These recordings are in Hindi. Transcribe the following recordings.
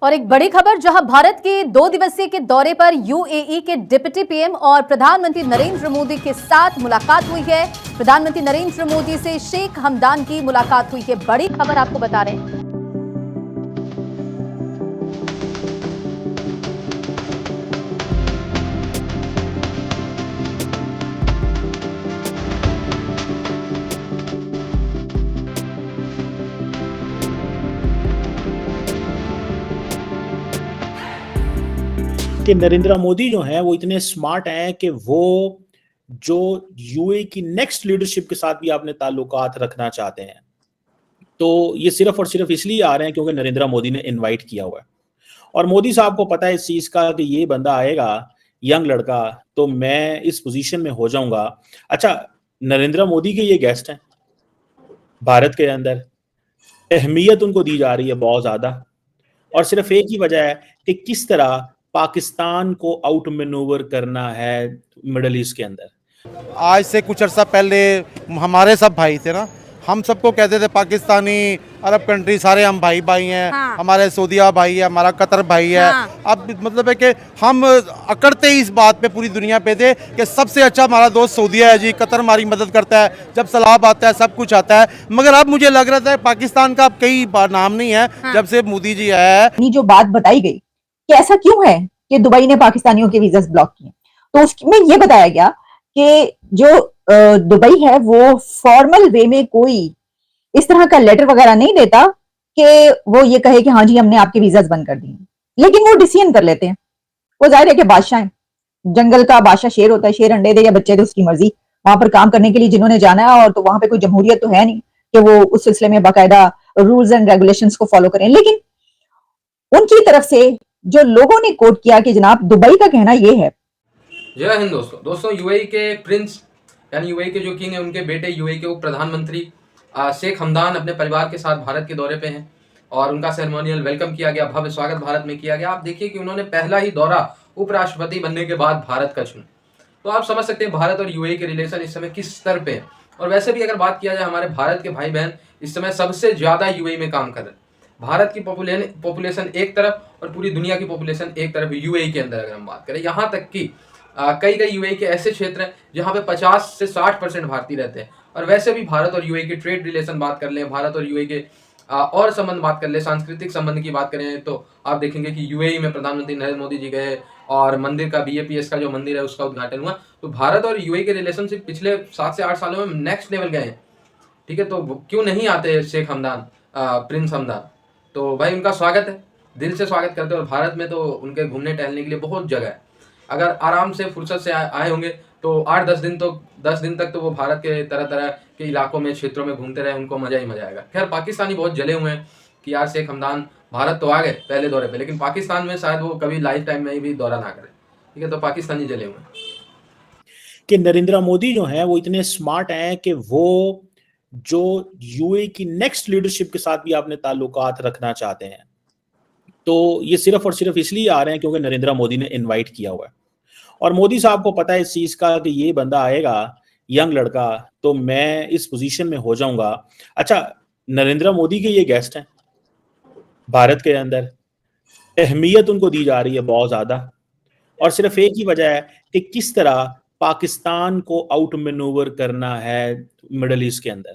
और एक बड़ी खबर, जहां भारत के 2 दिवसीय के दौरे पर यूएई के डिप्टी पीएम और प्रधानमंत्री नरेंद्र मोदी के साथ मुलाकात हुई है। प्रधानमंत्री नरेंद्र मोदी से शेख हमदान की मुलाकात हुई है। बड़ी खबर आपको बता रहे हैं। कि नरेंद्र मोदी जो है वो इतने स्मार्ट हैं कि वो जो यूए की नेक्स्ट लीडरशिप के साथ भी आपने ताल्लुकात रखना चाहते हैं, तो ये सिर्फ और सिर्फ इसलिए आ रहे हैं क्योंकि नरेंद्र मोदी ने इनवाइट किया हुआ है। और मोदी साहब को पता है इस चीज़ का कि ये बंदा आएगा, यंग लड़का, तो मैं इस पोजीशन में हो जाऊंगा। अच्छा, नरेंद्र मोदी के ये गेस्ट हैं भारत के अंदर, अहमियत उनको दी जा रही है बहुत ज़्यादा, और सिर्फ एक ही वजह है कि किस तरह पाकिस्तान को आउट मैनूवर करना है मिडल ईस्ट के अंदर। आज से कुछ अर्सा पहले हमारे सब भाई थे ना, हम सबको कहते थे पाकिस्तानी, अरब कंट्री सारे हम भाई भाई हैं। हाँ। हमारे सऊदीया भाई है, हमारा कतर भाई है। हाँ। अब मतलब है कि हम अकड़ते ही इस बात पे पूरी दुनिया पे थे कि सबसे अच्छा हमारा दोस्त सऊदीया है जी, कतर हमारी मदद करता है, जब सलाब आता है सब कुछ आता है। मगर अब मुझे लग रहा था पाकिस्तान का अब कई बार नाम नहीं है। हाँ। जब से मोदी जी है, जो बात बताई गई कि ऐसा क्यों है कि दुबई ने पाकिस्तानियों के वीजा ब्लॉक किए, तो उसमें ये बताया गया कि जो दुबई है वो फॉर्मल वे में कोई इस तरह का लेटर वगैरह नहीं देता कि वो ये कहे कि हाँ जी हमने आपके वीजाज बंद कर दिए, लेकिन वो डिसीजन कर लेते हैं। वो जाहिर है कि बादशाह है, जंगल का बादशाह शेर होता है, शेर अंडे दे या बच्चे दे उसकी मर्जी। वहां पर काम करने के लिए जिन्होंने जाना है, और तो वहां पे कोई जमहूरियत तो है नहीं कि वो उस सिलसिले में बाकायदा रूल्स एंड रेगुलेशंस को फॉलो करें। लेकिन उनकी तरफ से जो लोगों ने कोट किया कि जनाब दुबई का कहना यह है। जय हिंद दोस्तों यूएई के प्रिंस यानी यूएई के जो किंग है, उनके बेटे यूएई के उप प्रधानमंत्री शेख हमदान अपने परिवार के साथ भारत के दौरे पे हैं और उनका सेरेमोनियल वेलकम किया गया, भव्य स्वागत भारत में किया गया। आप देखिए कि उन्होंने पहला ही दौरा उपराष्ट्रपति बनने के बाद भारत का चुना, तो आप समझ सकते हैं भारत और यूएई के रिलेशन इस समय किस स्तर पे है। और वैसे भी अगर बात किया जाए, हमारे भारत के भाई बहन इस समय सबसे ज्यादा यूएई में काम कर रहे हैं। भारत की पॉपुलेशन एक तरफ और पूरी दुनिया की पॉपुलेशन एक तरफ यूएई के अंदर अगर हम बात करें, यहाँ तक कि कई यूएई के ऐसे क्षेत्र हैं जहाँ पे 50 से 60% भारतीय रहते हैं। और वैसे भी भारत और यूएई के ट्रेड रिलेशन बात कर लें, भारत और यूएई के और संबंध बात कर ले, सांस्कृतिक संबंध की बात करें, तो आप देखेंगे कि यूएई में प्रधानमंत्री नरेंद्र मोदी जी गए और मंदिर का बीएपीएस का जो मंदिर है उसका उद्घाटन हुआ। तो भारत और यूएई के रिलेशनशिप पिछले 7 से 8 सालों में नेक्स्ट लेवल गए हैं। ठीक है, तो क्यों नहीं आते शेख हमदान, प्रिंस हमदान? तो भाई उनका स्वागत है, दिल से स्वागत करते हैं। और भारत में तो उनके घूमने टहलने के लिए बहुत जगह है। अगर आराम से फुर्सत से आए होंगे तो 8-10 दिन तक तो वो भारत के तरह तरह के इलाकों में, क्षेत्रों में घूमते रहे, उनको मजा ही मजा आएगा। खैर, पाकिस्तानी बहुत जले हुए हैं कि यार शेख हमदान भारत तो आ गए पहले दौरे पे, लेकिन पाकिस्तान में शायद वो कभी लाइफ टाइम में भी दौरा ना करें। ठीक है, तो पाकिस्तानी जले हुए हैं कि नरेंद्र मोदी जो है वो इतने स्मार्ट हैं कि वो जो यूए की नेक्स्ट लीडरशिप के साथ भी आपने ताल्लुकात रखना चाहते हैं, तो ये सिर्फ और सिर्फ इसलिए आ रहे हैं क्योंकि नरेंद्र मोदी ने इनवाइट किया हुआ है। और मोदी साहब को पता है इस चीज़ का कि ये बंदा आएगा, यंग लड़का, तो मैं इस पोजीशन में हो जाऊंगा। अच्छा, नरेंद्र मोदी के ये गेस्ट हैं भारत के अंदर, अहमियत उनको दी जा रही है बहुत ज़्यादा, और सिर्फ एक ही वजह है कि किस तरह पाकिस्तान को आउट मैनूवर करना है मिडल ईस्ट के अंदर,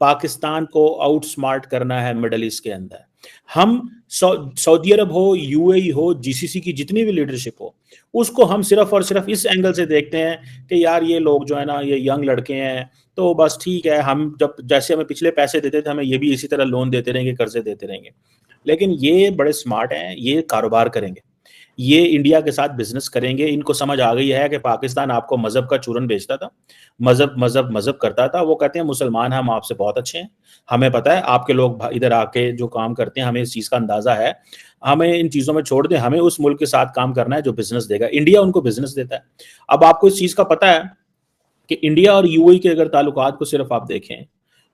पाकिस्तान को आउट स्मार्ट करना है मिडल ईस्ट के अंदर। हम सऊदी अरब हो, यूएई हो, जीसीसी की जितनी भी लीडरशिप हो, उसको हम सिर्फ और सिर्फ इस एंगल से देखते हैं कि यार ये लोग जो है ना, ये यंग लड़के हैं, तो बस ठीक है, हम जब जैसे हमें पिछले पैसे देते थे, हमें ये भी इसी तरह लोन देते रहेंगे, कर्जे देते रहेंगे। लेकिन ये बड़े स्मार्ट हैं, ये कारोबार करेंगे, ये इंडिया के साथ बिजनेस करेंगे। इनको समझ आ गई है कि पाकिस्तान आपको मजहब का चूरन बेचता था, मजहब करता था। वो कहते हैं मुसलमान हम आपसे बहुत अच्छे हैं, हमें पता है आपके लोग इधर आके जो काम करते हैं, हमें इस चीज़ का अंदाजा है, हमें इन चीज़ों में छोड़ दें, हमें उस मुल्क के साथ काम करना है जो बिजनेस देगा। इंडिया उनको बिजनेस देता है। अब आपको इस चीज़ का पता है कि इंडिया और यूएई के अगर ताल्लुकात को सिर्फ आप देखें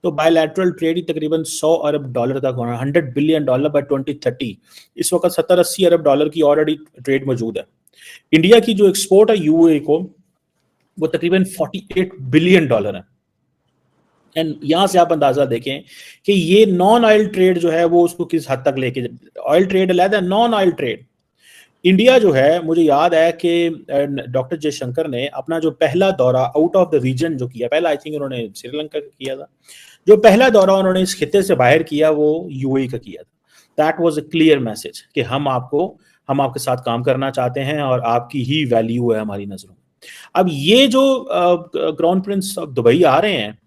तो बायलैटरल ट्रेड ही तकरीबन $100 अरब तक होना, $100 बिलियन बाय 2030। इस वक्त 70-80 अरब डॉलर की ऑलरेडी ट्रेड मौजूद है। इंडिया की जो एक्सपोर्ट है यूएई को वो तकरीबन $48 बिलियन है। एंड यहाँ से आप अंदाजा देखें कि ये नॉन ऑयल ट्रेड जो है वो उसको किस हद तक लेके, ऑयल ट्रेड अलग है, नॉन ऑयल ट्रेड। इंडिया जो है, मुझे याद है कि डॉक्टर जयशंकर ने अपना जो पहला दौरा आउट ऑफ द रीजन जो किया, पहला आई थिंक उन्होंने श्रीलंका का किया था, जो पहला दौरा उन्होंने इस खिते से बाहर किया वो यूएई का किया था। That was a clear message कि हम आपके साथ काम करना चाहते हैं और आपकी ही वैल्यू है हमारी नजरों में। अब ये जो क्राउन प्रिंस ऑफ दुबई आ रहे हैं,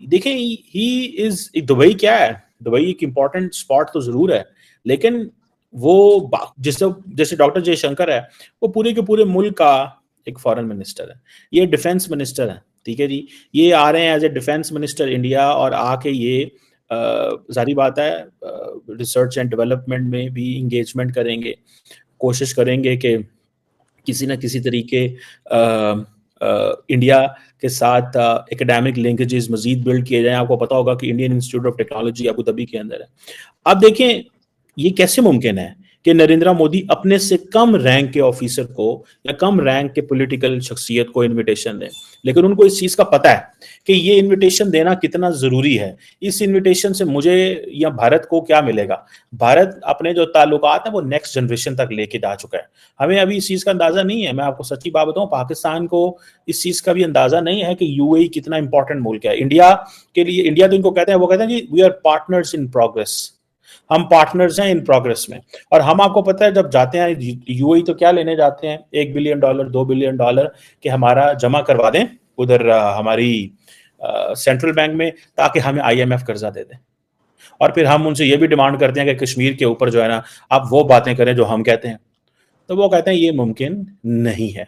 देखें दुबई क्या है, दुबई एक इंपॉर्टेंट स्पॉट तो जरूर है, लेकिन वो जैसे डॉक्टर जयशंकर है, वो पूरे के पूरे मुल्क का एक फॉरेन मिनिस्टर है, ये डिफेंस मिनिस्टर है, ठीक है जी। ये आ रहे हैं as a defence minister India, और आके ये जारी बात है रिसर्च एंड डेवलपमेंट में भी इंगेजमेंट करेंगे, कोशिश करेंगे कि किसी न किसी तरीके इंडिया के साथ एकेडमिक लिंकेजेस मजीद बिल्ड किए जाएं। आपको पता होगा कि Indian institute of technology Abu Dhabi के अंदर है। अब देखें ये कैसे मुमकिन है कि नरेंद्र मोदी अपने से कम रैंक के ऑफिसर को या कम रैंक के पॉलिटिकल शख्सियत को इनविटेशन दें, लेकिन उनको इस चीज का पता है कि ये इनविटेशन देना कितना जरूरी है। इस इनविटेशन से मुझे या भारत को क्या मिलेगा? भारत अपने जो ताल्लुकात है वो नेक्स्ट जनरेशन तक लेके जा चुका है। हमें अभी इस चीज का अंदाजा नहीं है। मैं आपको सच्ची बात बताऊं, पाकिस्तान को इस चीज का भी अंदाजा नहीं है कि यूएई कितना इंपॉर्टेंट मुल्क है इंडिया के लिए। इंडिया तो इनको कहते हैं, वो कहते हैं कि we are partners in progress, हम पार्टनर्स हैं इन प्रोग्रेस में। और हम, आपको पता है, जब जाते हैं यूएई तो क्या लेने जाते हैं? $1 बिलियन $2 बिलियन कि हमारा जमा करवा दें उधर हमारी सेंट्रल बैंक में, ताकि हमें IMF कर्जा दे दें। और फिर हम उनसे ये भी डिमांड करते हैं कि कश्मीर के ऊपर जो है ना, आप वो बातें करें जो हम कहते हैं। तो वो कहते हैं ये मुमकिन नहीं है,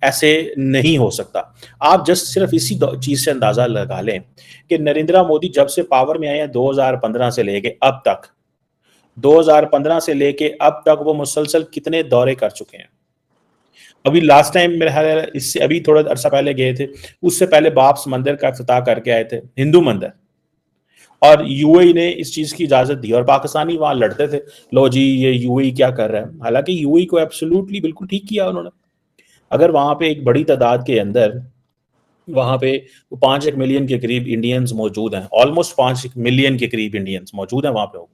ऐसे नहीं हो सकता। आप जस्ट सिर्फ इसी चीज से अंदाजा लगा लें कि नरेंद्र मोदी जब से पावर में आए हैं 2015 से लेके अब तक, 2015 से लेके अब तक वो मुसलसल कितने दौरे कर चुके हैं। अभी लास्ट टाइम मेरे ख्याल है इससे अभी थोड़ा अरसा पहले गए थे, उससे पहले बाप्स मंदिर का इफ्तिताह करके आए थे, हिंदू मंदिर, और यूएई ने इस चीज की इजाजत दी। और पाकिस्तानी वहां लड़ते थे, लो जी ये यूएई क्या कर रहा है। हालांकि यूएई को एब्सोल्युटली बिल्कुल ठीक किया उन्होंने। अगर वहां पे एक बड़ी तादाद के अंदर, वहां पे 5 मिलियन के करीब इंडियंस मौजूद हैं, ऑलमोस्ट 5 मिलियन के करीब इंडियंस मौजूद हैं वहां पे,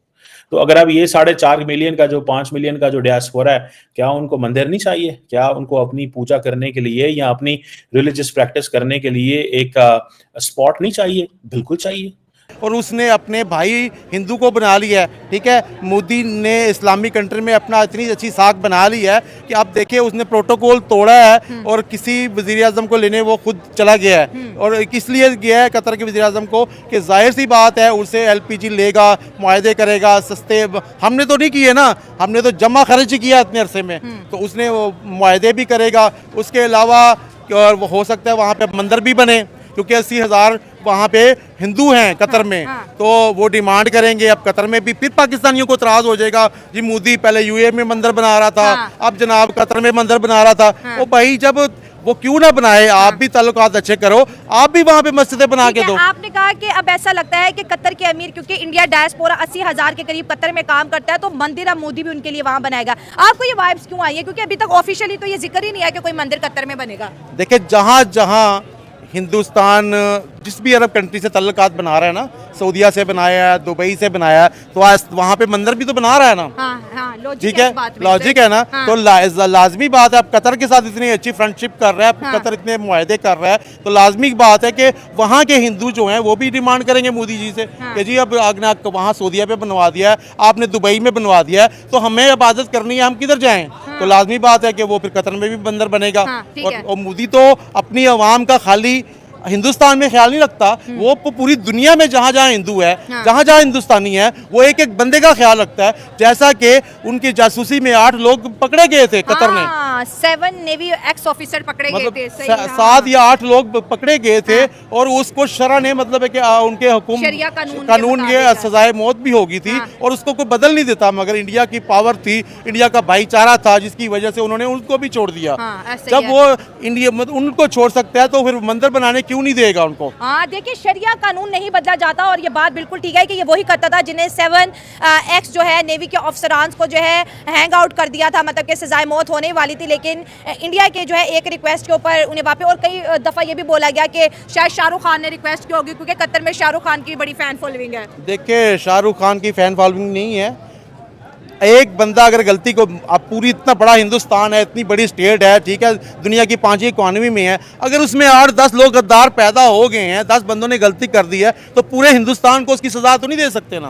तो अगर अब ये 4.5 मिलियन का जो 5 मिलियन का जो डियास्पोरा है, क्या उनको मंदिर नहीं चाहिए? क्या उनको अपनी पूजा करने के लिए या अपनी रिलीजियस प्रैक्टिस करने के लिए एक स्पॉट नहीं चाहिए? बिल्कुल चाहिए। और उसने अपने भाई हिंदू को बना लिया है, ठीक है। मोदी ने इस्लामिक कंट्री में अपना इतनी अच्छी साख बना ली है कि आप देखिए उसने प्रोटोकॉल तोड़ा है और किसी वज़ीर आज़म को लेने वो खुद चला गया है। और किस लिए गया है कतर के वज़ीर आज़म को? कि जाहिर सी बात है उससे LPG लेगा, मुआहदे करेगा सस्ते। हमने तो नहीं किए ना, हमने तो जमा खर्च किया इतने अरसे में, तो उसने वो मुआहदे भी करेगा। उसके अलावा और वो हो सकता है वहाँ पे मंदिर भी बने, क्योंकि 80,000 वहाँ पे हिंदू हैं कतर में। तो वो डिमांड करेंगे। अब कतर में भी फिर पाकिस्तानियों को इतराज हो जाएगा, जी मोदी पहले यूए में मंदिर बना रहा था, अब जनाब कतर में मंदिर बना रहा था। वो भाई जब वो क्यों ना बनाए, आप भी ताल्लुकात अच्छे करो, आप भी वहाँ पे मस्जिदें बना के दो। आपने कहा कि अब ऐसा लगता है कि कतर के अमीर, क्योंकि इंडिया डायस्पोरा 80,000 के करीब कतर में काम करता है, तो मंदिर अब मोदी भी उनके लिए वहाँ बनाएगा। आपको ये वाइब्स क्यों आई है? क्योंकि अभी तक ऑफिशियली तो ये जिक्र ही नहीं है कि कोई मंदिर कतर में बनेगा। देखिए जहाँ जहाँ हिंदुस्तान जिस भी अरब कंट्री से तल्लुकात बना रहा है ना, सऊदीया से बनाया है, दुबई से बनाया है, तो आज वहाँ पे मंदिर भी तो बना रहा है ना। ठीक है, लॉजिक है ना। तो लाजमी बात है, अब कतर के साथ इतनी अच्छी फ्रेंडशिप कर रहा है, कतर इतने मुआहदे कर रहा है, तो लाजमी बात है कि वहाँ के हिंदू जो हैं वो भी डिमांड करेंगे मोदी जी से कि जी अब आपने वहाँ सऊदीया पे बनवा दिया है, आपने दुबई में बनवा दिया है, तो हमें इबादत करनी है, हम किधर जाएँ? तो लाजमी बात है कि वो फिर कतर में भी मंदिर बनेगा। और मोदी तो अपनी आवाम का खाली हिंदुस्तान में ख्याल नहीं रखता, वो पूरी दुनिया में जहाँ जहाँ हिंदू है, जहाँ जहाँ हिंदुस्तानी है, वो एक एक बंदे का ख्याल रखता है। जैसा कि उनकी जासूसी में 8 लोग पकड़े गए थे कतर में, 7 नेवी एक्स ऑफिसर पकड़े गए थे, 7 या 8 लोग पकड़े गए थे। और उसको शरा ने मतलब है कि उनके हुकुम कानून के सजाए मौत भी होगी थी, और उसको कोई बदल नहीं देता। मगर इंडिया की पावर थी, इंडिया का भाईचारा था, जिसकी वजह से उन्होंने उनको भी छोड़ दिया। जब वो इंडिया उनको छोड़ सकता है तो फिर मंदिर बनाने क्यों नहीं देगा उनको? हाँ, देखिए शरिया कानून नहीं बदला जाता, और ये बात बिल्कुल ठीक है कि ये वही करता था जिन्हें 7 एक्स जो है नेवी के अफसरान को जो है हैंग आउट कर दिया था, मतलब कि सजाए मौत होने वाली थी। लेकिन इंडिया के जो है एक रिक्वेस्ट के ऊपर उन्हें वापस, और कई दफ़ा ये भी बोला गया कि शायद शाहरुख खान ने रिक्वेस्ट की होगी क्योंकि कतर में शाहरुख खान की बड़ी फ़ैन फॉलोइंग है। देखिए शाहरुख खान की फ़ैन फॉलोइंग नहीं है, एक बंदा अगर गलती को, अब पूरी इतना बड़ा हिंदुस्तान है, इतनी बड़ी स्टेट है, ठीक है, दुनिया की 5वीं इकॉनमी में है, अगर उसमें 8-10 लोग गद्दार पैदा हो गए हैं, 10 बंदों ने गलती कर दी है, तो पूरे हिंदुस्तान को उसकी सज़ा तो नहीं दे सकते ना।